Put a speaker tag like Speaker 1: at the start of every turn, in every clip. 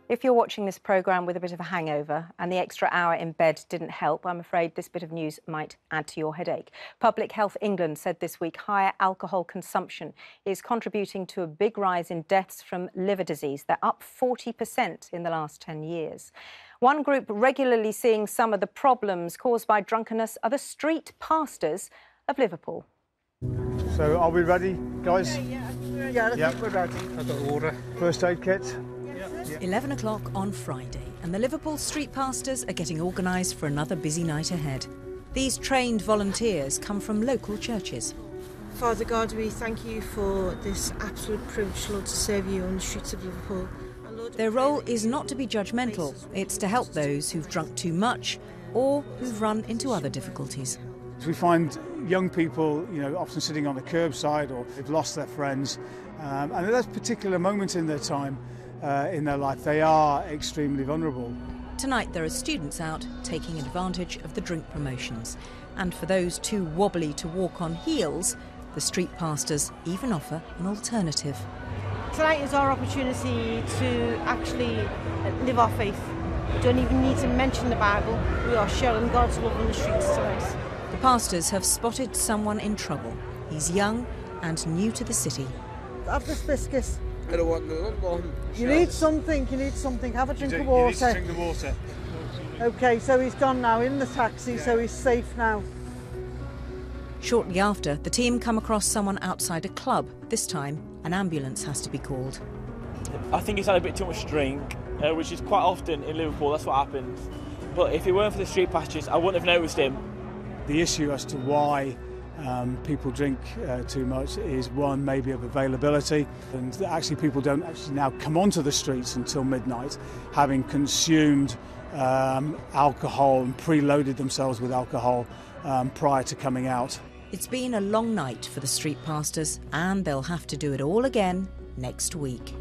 Speaker 1: If you're watching this programme with a bit of a hangover and the extra hour in bed didn't help, I'm afraid this bit of news might add to your headache. Public Health England said this week higher alcohol consumption is contributing to a big rise in deaths from liver disease. They're up 40% in the last 10 years. One group regularly seeing some of the problems caused by drunkenness are the street pastors of Liverpool.
Speaker 2: So are we ready, guys?
Speaker 3: Yeah, I think we're ready.
Speaker 2: I've got water. First aid kit.
Speaker 4: 11 o'clock on Friday, and the Liverpool street pastors are getting organised for another busy night ahead. These trained volunteers come from local churches.
Speaker 3: Father God, we thank you for this absolute privilege, Lord, to serve you on the streets of Liverpool.
Speaker 4: Their role is not to be judgmental, it's to help those who've drunk too much or who've run into other difficulties.
Speaker 2: We find young people, often sitting on the curbside or they've lost their friends, and at that particular moment in their time, in their life, they are extremely vulnerable.
Speaker 4: Tonight there are students out taking advantage of the drink promotions. And for those too wobbly to walk on heels, the street pastors even offer an alternative.
Speaker 5: Tonight is our opportunity to actually live our faith. We don't even need to mention the Bible. We are sharing God's love on the streets tonight.
Speaker 4: The pastors have spotted someone in trouble. He's young and new to the city.
Speaker 6: Have this biscuit.
Speaker 7: I don't want none.
Speaker 6: You need something, Have a drink of water.
Speaker 2: You need to drink the water.
Speaker 6: OK, so he's gone now in the taxi, so he's safe now.
Speaker 4: Shortly after, the team come across someone outside a club. This time, an ambulance has to be called.
Speaker 8: I think he's had a bit too much drink, which is quite often in Liverpool, that's what happens. But if it weren't for the street pastors, I wouldn't have noticed him.
Speaker 2: The issue as to why people drink too much is one maybe of availability, and actually people don't actually now come onto the streets until midnight, having consumed alcohol and preloaded themselves with alcohol prior to coming out.
Speaker 4: It's been a long night for the street pastors, and they'll have to do it all again next week.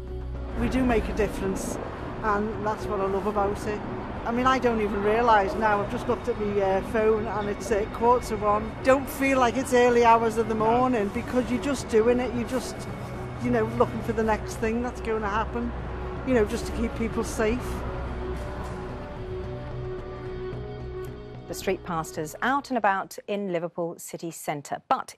Speaker 6: We do make a difference, and that's what I love about it. I mean, I don't even realise now. I've just looked at my phone and it's 1:15. Don't feel like it's early hours of the morning because you're just doing it. You're just, looking for the next thing that's going to happen, just to keep people safe.
Speaker 1: The street pastors out and about in Liverpool city centre. But